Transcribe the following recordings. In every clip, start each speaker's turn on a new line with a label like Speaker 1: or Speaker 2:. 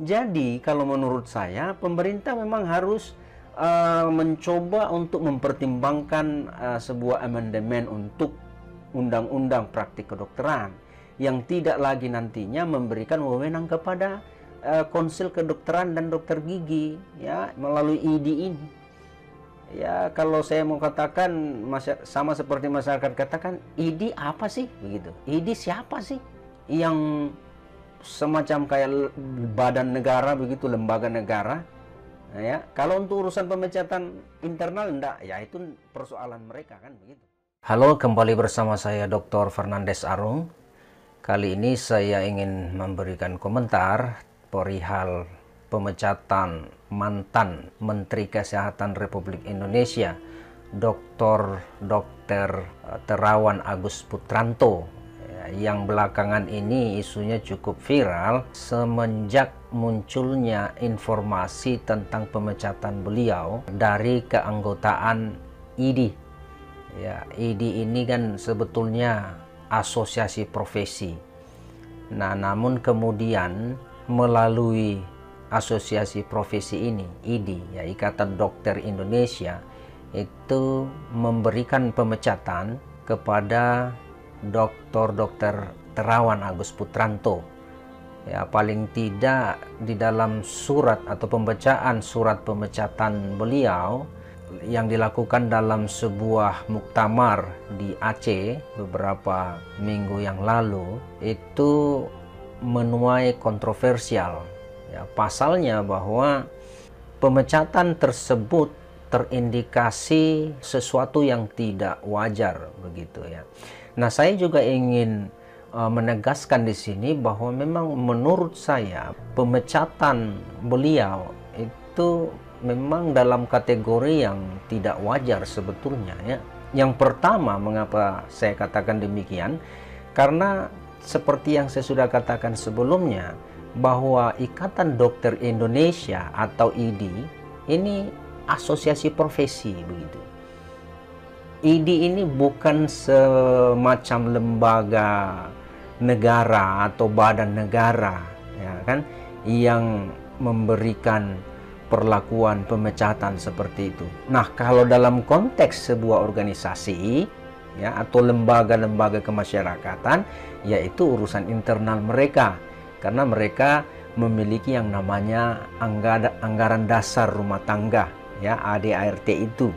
Speaker 1: Jadi kalau menurut saya pemerintah memang harus mencoba untuk mempertimbangkan sebuah amandemen untuk undang-undang praktik kedokteran yang tidak lagi nantinya memberikan wewenang kepada konsil kedokteran dan dokter gigi ya melalui ID ini. Ya kalau saya mau katakan sama seperti masyarakat katakan, ID apa sih begitu? ID siapa sih yang semacam kayak badan negara begitu, lembaga negara. Nah, ya, kalau untuk urusan pemecatan internal enggak, ya itu persoalan mereka kan begitu. Halo, kembali bersama saya Dr. Fernandes Arung. Kali ini saya ingin memberikan komentar perihal pemecatan mantan Menteri Kesehatan Republik Indonesia, Dr. Terawan Agus Putranto, yang belakangan ini isunya cukup viral semenjak munculnya informasi tentang pemecatan beliau dari keanggotaan ID. Ya, ID ini kan sebetulnya asosiasi profesi. Nah, namun kemudian melalui asosiasi profesi ini, ID, ya Ikatan Dokter Indonesia, itu memberikan pemecatan kepada Dr. Terawan Agus Putranto. Ya, paling tidak di dalam surat atau pembacaan surat pemecatan beliau yang dilakukan dalam sebuah muktamar di Aceh beberapa minggu yang lalu itu menuai kontroversial. Ya, pasalnya bahwa pemecatan tersebut terindikasi sesuatu yang tidak wajar begitu ya. Nah, saya juga ingin menegaskan di sini bahwa memang menurut saya pemecatan beliau itu memang dalam kategori yang tidak wajar sebetulnya ya. Yang pertama, mengapa saya katakan demikian? Karena seperti yang saya sudah katakan sebelumnya bahwa Ikatan Dokter Indonesia atau ID ini asosiasi profesi begitu. ID ini bukan semacam lembaga negara atau badan negara ya kan yang memberikan perlakuan pemecatan seperti itu. Nah, kalau dalam konteks sebuah organisasi ya atau lembaga-lembaga kemasyarakatan, yaitu urusan internal mereka karena mereka memiliki yang namanya anggaran dasar rumah tangga ya ADART itu.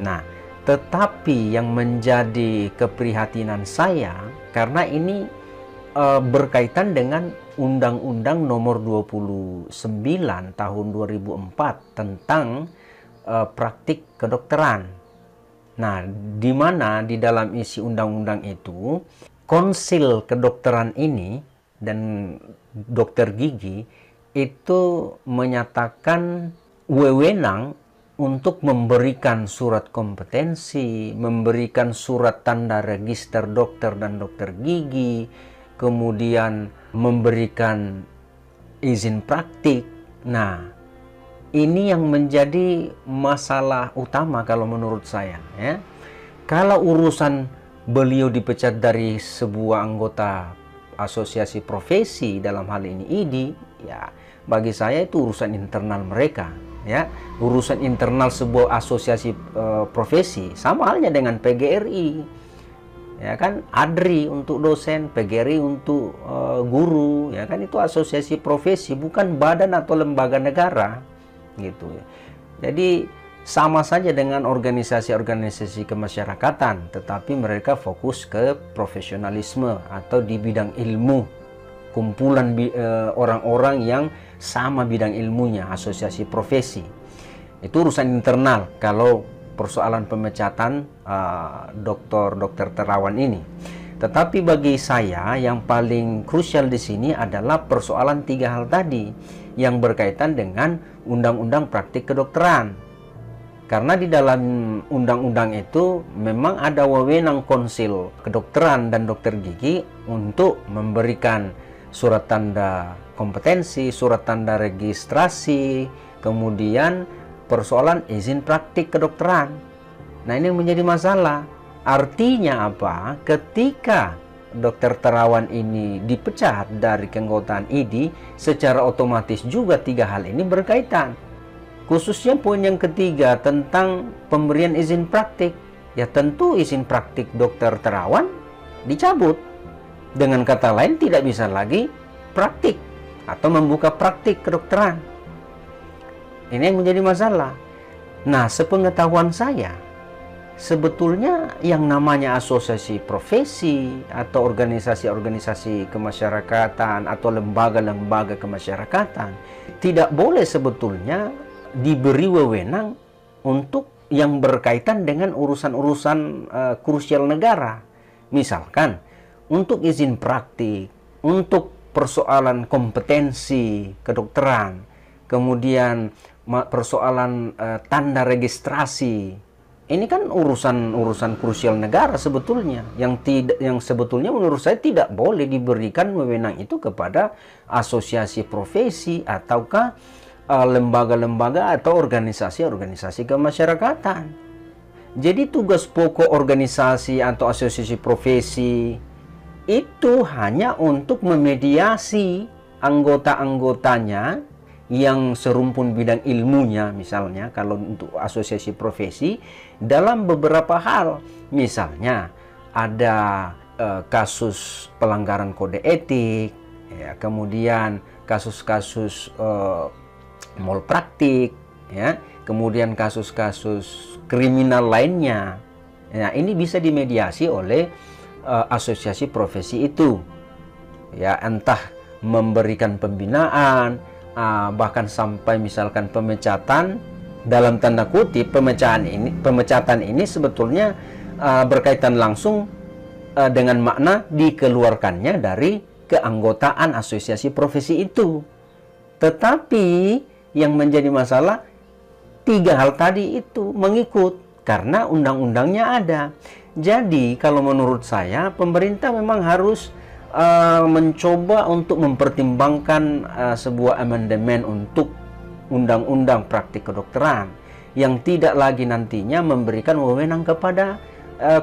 Speaker 1: Nah, tetapi yang menjadi keprihatinan saya karena ini berkaitan dengan Undang-Undang Nomor 29 Tahun 2004 tentang praktik kedokteran. Nah, di mana di dalam isi undang-undang itu konsil kedokteran ini dan dokter gigi itu menyatakan wewenang untuk memberikan surat kompetensi, memberikan surat tanda register dokter dan dokter gigi, kemudian memberikan izin praktik. Nah, ini yang menjadi masalah utama kalau menurut saya ya. Kalau urusan beliau dipecat dari sebuah anggota asosiasi profesi, dalam hal ini ID, ya bagi saya itu urusan internal mereka. Ya, urusan internal sebuah asosiasi profesi sama halnya dengan PGRI ya kan, ADRI untuk dosen, PGRI untuk guru ya kan, itu asosiasi profesi bukan badan atau lembaga negara gitu ya. Jadi sama saja dengan organisasi-organisasi kemasyarakatan, tetapi mereka fokus ke profesionalisme atau di bidang ilmu, kumpulan orang-orang yang sama bidang ilmunya, asosiasi profesi. Itu urusan internal kalau persoalan pemecatan dokter Terawan ini. Tetapi bagi saya yang paling krusial di sini adalah persoalan tiga hal tadi yang berkaitan dengan undang-undang praktik kedokteran. Karena di dalam undang-undang itu memang ada wewenang konsil kedokteran dan dokter gigi untuk memberikan surat tanda kompetensi, surat tanda registrasi, kemudian persoalan izin praktik kedokteran. Nah, ini yang menjadi masalah. Artinya apa? Ketika dokter terawan ini dipecat dari keanggotaan IDI, secara otomatis juga tiga hal ini berkaitan. Khususnya poin yang ketiga tentang pemberian izin praktik. Ya tentu izin praktik dokter terawan dicabut. Dengan kata lain tidak bisa lagi praktik atau membuka praktik kedokteran. Ini yang menjadi masalah. Nah, sepengetahuan saya, sebetulnya yang namanya asosiasi profesi atau organisasi-organisasi kemasyarakatan atau lembaga-lembaga kemasyarakatan tidak boleh sebetulnya diberi wewenang untuk yang berkaitan dengan urusan-urusan krusial negara. Misalkan untuk izin praktik, untuk persoalan kompetensi kedokteran, kemudian persoalan tanda registrasi. Ini kan urusan krusial negara sebetulnya yang sebetulnya menurut saya tidak boleh diberikan wewenang itu kepada asosiasi profesi ataukah lembaga-lembaga atau organisasi-organisasi kemasyarakatan. Jadi tugas pokok organisasi atau asosiasi profesi itu hanya untuk memediasi anggota-anggotanya yang serumpun bidang ilmunya, misalnya kalau untuk asosiasi profesi dalam beberapa hal. Misalnya ada kasus pelanggaran kode etik, ya, kemudian kasus-kasus malpraktik, ya, kemudian kasus-kasus kriminal lainnya. Nah, ini bisa dimediasi oleh asosiasi profesi itu, ya, entah memberikan pembinaan, bahkan sampai misalkan pemecatan. Dalam tanda kutip pemecatan ini sebetulnya berkaitan langsung dengan makna dikeluarkannya dari keanggotaan asosiasi profesi itu. Tetapi yang menjadi masalah tiga hal tadi itu mengikut karena undang-undangnya ada. Jadi kalau menurut saya pemerintah memang harus mencoba untuk mempertimbangkan sebuah amandemen untuk undang-undang praktik kedokteran yang tidak lagi nantinya memberikan wewenang kepada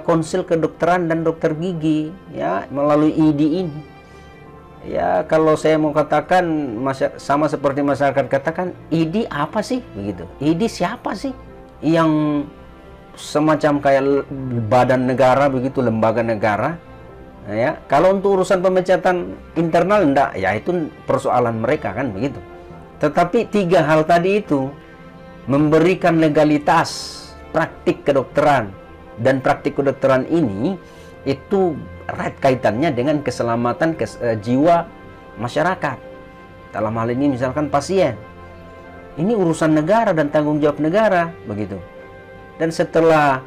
Speaker 1: konsil kedokteran dan dokter gigi, ya, melalui IDI ini. Ya, kalau saya mau katakan sama seperti masyarakat katakan, IDI apa sih begitu? IDI siapa sih yang semacam kayak badan negara begitu, lembaga negara? Ya, kalau untuk urusan pemecatan internal enggak, ya itu persoalan mereka kan begitu. Tetapi tiga hal tadi itu memberikan legalitas praktik kedokteran, dan praktik kedokteran ini itu erat kaitannya dengan keselamatan jiwa masyarakat. Dalam hal ini misalkan pasien. Ini urusan negara dan tanggung jawab negara begitu. Dan setelah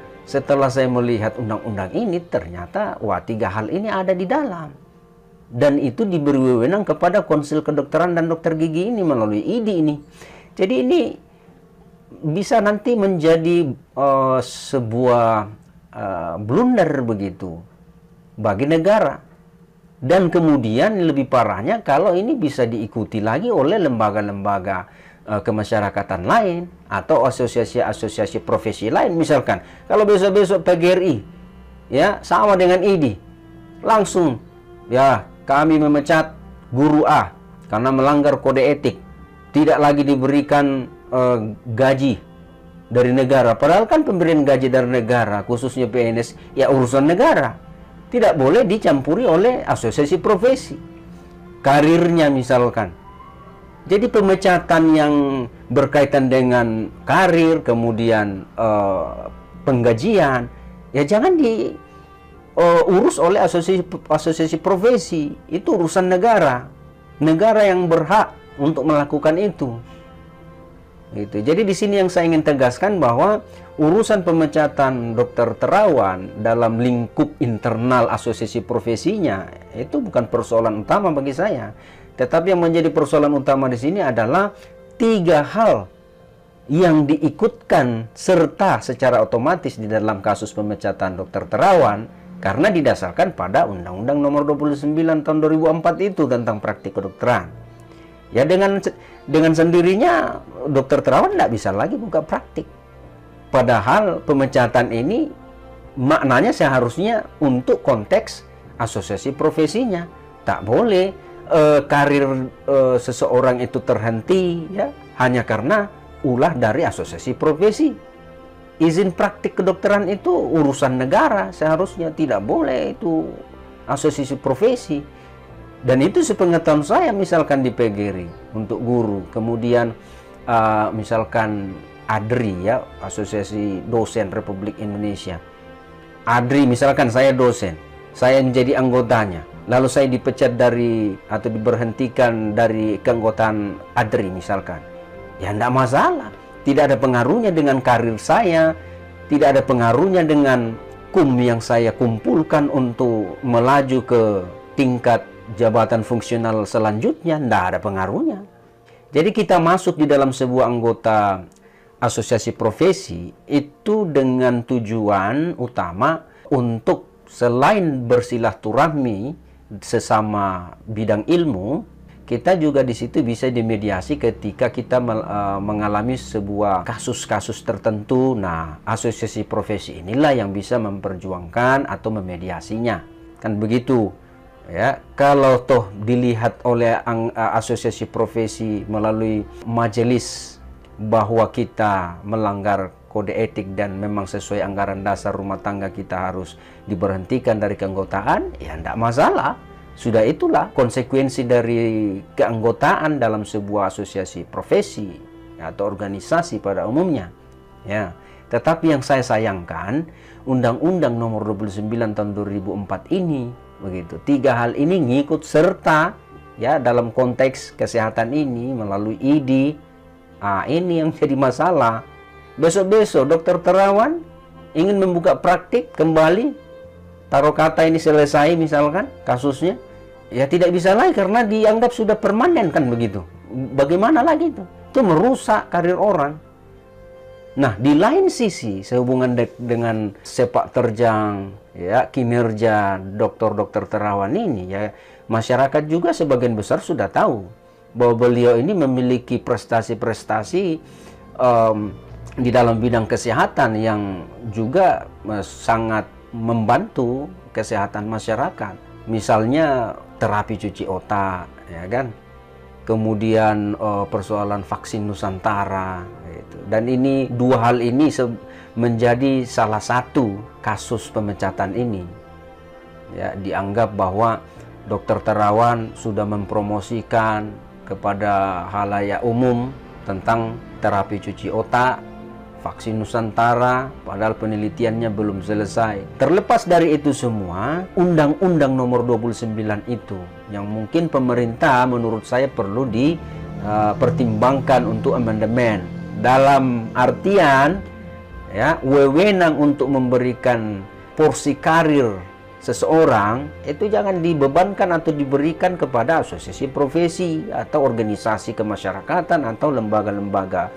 Speaker 1: saya melihat undang-undang ini, ternyata wah, tiga hal ini ada di dalam. Dan itu diberi wewenang kepada konsil kedokteran dan dokter gigi ini melalui IDI ini. Jadi ini bisa nanti menjadi sebuah blunder begitu bagi negara. Dan kemudian lebih parahnya kalau ini bisa diikuti lagi oleh lembaga-lembaga kemasyarakatan lain atau asosiasi-asosiasi profesi lain. Misalkan kalau besok-besok PGRI ya sama dengan IDI, langsung ya kami memecat guru A karena melanggar kode etik, tidak lagi diberikan gaji dari negara. Padahal kan pemberian gaji dari negara khususnya PNS ya urusan negara, tidak boleh dicampuri oleh asosiasi profesi. Karirnya misalkan, jadi pemecatan yang berkaitan dengan karir, kemudian penggajian, ya jangan diurus oleh asosiasi profesi. Itu urusan negara. Negara yang berhak untuk melakukan itu. Gitu. Jadi di sini yang saya ingin tegaskan bahwa urusan pemecatan dokter terawan dalam lingkup internal asosiasi profesinya itu bukan persoalan utama bagi saya. Tetapi yang menjadi persoalan utama di sini adalah tiga hal yang diikutkan serta secara otomatis di dalam kasus pemecatan dokter terawan karena didasarkan pada Undang-Undang Nomor 29 Tahun 2004 itu tentang praktik kedokteran. Ya dengan sendirinya dokter terawan tidak bisa lagi buka praktik. Padahal pemecatan ini maknanya seharusnya untuk konteks asosiasi profesinya. Tak boleh karir seseorang itu terhenti ya hanya karena ulah dari asosiasi profesi. Izin praktik kedokteran itu urusan negara, seharusnya tidak boleh itu asosiasi profesi. Dan itu sepengetahuan saya misalkan di PGRI untuk guru. Kemudian misalkan ADRI ya, Asosiasi Dosen Republik Indonesia. ADRI misalkan saya dosen, saya menjadi anggotanya, lalu saya dipecat dari atau diberhentikan dari keanggotaan ADRI misalkan. Ya tidak masalah, tidak ada pengaruhnya dengan karir saya, tidak ada pengaruhnya dengan yang saya kumpulkan untuk melaju ke tingkat jabatan fungsional selanjutnya, tidak ada pengaruhnya. Jadi kita masuk di dalam sebuah anggota asosiasi profesi itu dengan tujuan utama untuk selain bersilaturahmi sesama bidang ilmu, kita juga di situ bisa dimediasi ketika kita mengalami sebuah kasus-kasus tertentu. Nah, asosiasi profesi inilah yang bisa memperjuangkan atau memediasinya. Kan begitu. Ya, kalau toh dilihat oleh asosiasi profesi melalui majelis bahwa kita melanggar kode etik dan memang sesuai anggaran dasar rumah tangga kita harus diberhentikan dari keanggotaan, ya tidak masalah. Sudah itulah konsekuensi dari keanggotaan dalam sebuah asosiasi profesi atau organisasi pada umumnya. Ya, tetapi yang saya sayangkan, Undang-Undang Nomor 29 Tahun 2004 ini begitu. Tiga hal ini ngikut serta ya dalam konteks kesehatan ini melalui ID. Ini yang jadi masalah. Besok-besok dokter terawan ingin membuka praktik kembali, taruh kata ini selesai misalkan kasusnya, ya tidak bisa lagi karena dianggap sudah permanen kan begitu. Bagaimana lagi itu? Itu merusak karir orang. Nah, di lain sisi sehubungan dengan sepak terjang ya kinerja dokter-dokter terawan ini ya, masyarakat juga sebagian besar sudah tahu bahwa beliau ini memiliki prestasi-prestasi di dalam bidang kesehatan yang juga sangat membantu kesehatan masyarakat. Misalnya terapi cuci otak, ya kan? Kemudian persoalan vaksin Nusantara, gitu. Dan ini dua hal ini menjadi salah satu kasus pemecatan ini. Ya, dianggap bahwa dokter terawan sudah mempromosikan kepada halayak umum tentang terapi cuci otak, vaksin Nusantara, padahal penelitiannya belum selesai. Terlepas dari itu semua, Undang-Undang Nomor 29 itu yang mungkin pemerintah menurut saya perlu dipertimbangkan untuk amandemen. Dalam artian ya, wewenang untuk memberikan porsi karir seseorang itu jangan dibebankan atau diberikan kepada asosiasi profesi atau organisasi kemasyarakatan atau lembaga-lembaga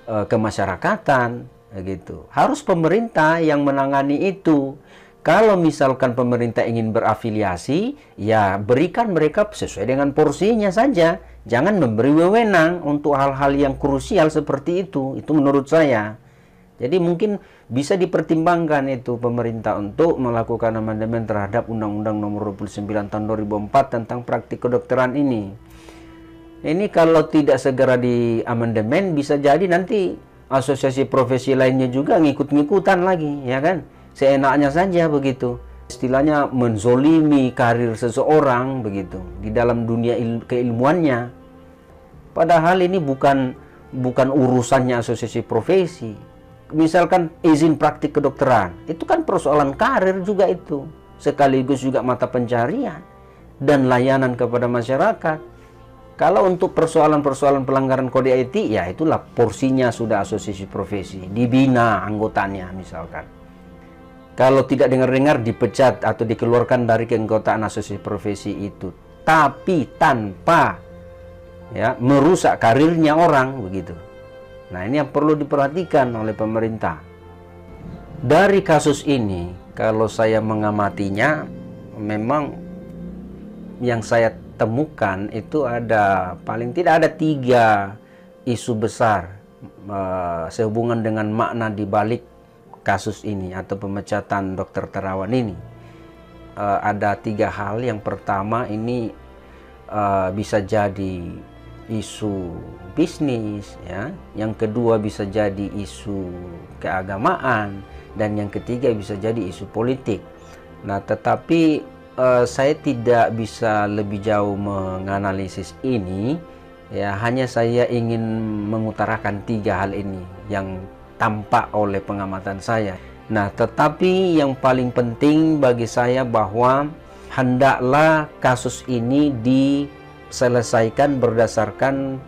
Speaker 1: kemasyarakatan gitu. Harus pemerintah yang menangani itu. Kalau misalkan pemerintah ingin berafiliasi, ya berikan mereka sesuai dengan porsinya saja. Jangan memberi wewenang untuk hal-hal yang krusial seperti itu. Itu menurut saya. Jadi mungkin bisa dipertimbangkan itu pemerintah untuk melakukan amandemen terhadap Undang-Undang Nomor 29 Tahun 2004 tentang praktik kedokteran ini. Ini kalau tidak segera di amandemen bisa jadi nanti asosiasi profesi lainnya juga ngikut-ngikutan lagi, ya kan? Seenaknya saja begitu. Istilahnya menzolimi karir seseorang begitu di dalam dunia keilmuannya. Padahal ini bukan urusannya asosiasi profesi. Misalkan izin praktik kedokteran, itu kan persoalan karir juga itu, sekaligus juga mata pencaharian dan layanan kepada masyarakat. Kalau untuk persoalan-persoalan pelanggaran kode etik, ya itulah porsinya sudah asosiasi profesi, dibina anggotanya misalkan. Kalau tidak dengar-dengar dipecat atau dikeluarkan dari keanggotaan asosiasi profesi itu, tapi tanpa ya merusak karirnya orang begitu. Nah, ini yang perlu diperhatikan oleh pemerintah. Dari kasus ini, kalau saya mengamatinya, memang yang saya temukan itu ada paling tidak ada 3 isu besar sehubungan dengan makna di balik kasus ini atau pemecatan dokter terawan ini. ada 3 hal. Yang pertama ini bisa jadi isu bisnis, ya. Yang kedua bisa jadi isu keagamaan, dan yang ketiga bisa jadi isu politik. Nah, tetapi saya tidak bisa lebih jauh menganalisis ini, ya. Hanya saya ingin mengutarakan 3 hal ini yang tampak oleh pengamatan saya. Nah, tetapi yang paling penting bagi saya bahwa hendaklah kasus ini diselesaikan berdasarkan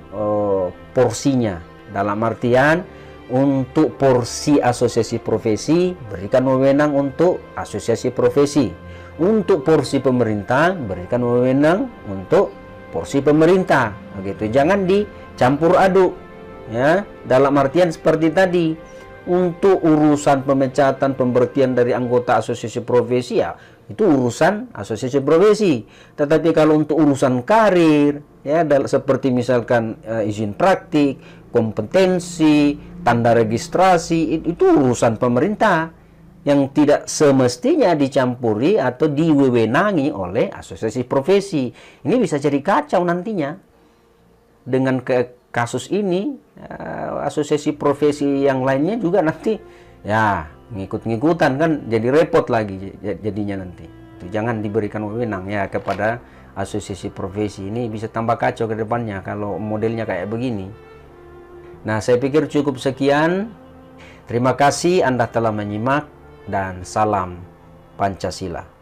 Speaker 1: porsinya. Dalam artian, untuk porsi asosiasi profesi, berikan wewenang untuk asosiasi profesi. Untuk porsi pemerintah, berikan wewenang untuk porsi pemerintah. Begitu. Jangan dicampur aduk. Ya, dalam artian seperti tadi. Untuk urusan pemecatan, pemberhentian dari anggota asosiasi profesi, ya itu urusan asosiasi profesi. Tetapi kalau untuk urusan karir, ya seperti misalkan izin praktik, kompetensi, tanda registrasi, itu urusan pemerintah yang tidak semestinya dicampuri atau diwewenangi oleh asosiasi profesi. Ini bisa jadi kacau nantinya. Dengan kasus ini, asosiasi profesi yang lainnya juga nanti ya ngikut-ngikutan, kan jadi repot lagi jadinya nanti. Jangan diberikan wewenang ya kepada asosiasi profesi. Ini bisa tambah kacau ke depannya kalau modelnya kayak begini. Nah, saya pikir cukup sekian. Terima kasih Anda telah menyimak, dan salam Pancasila.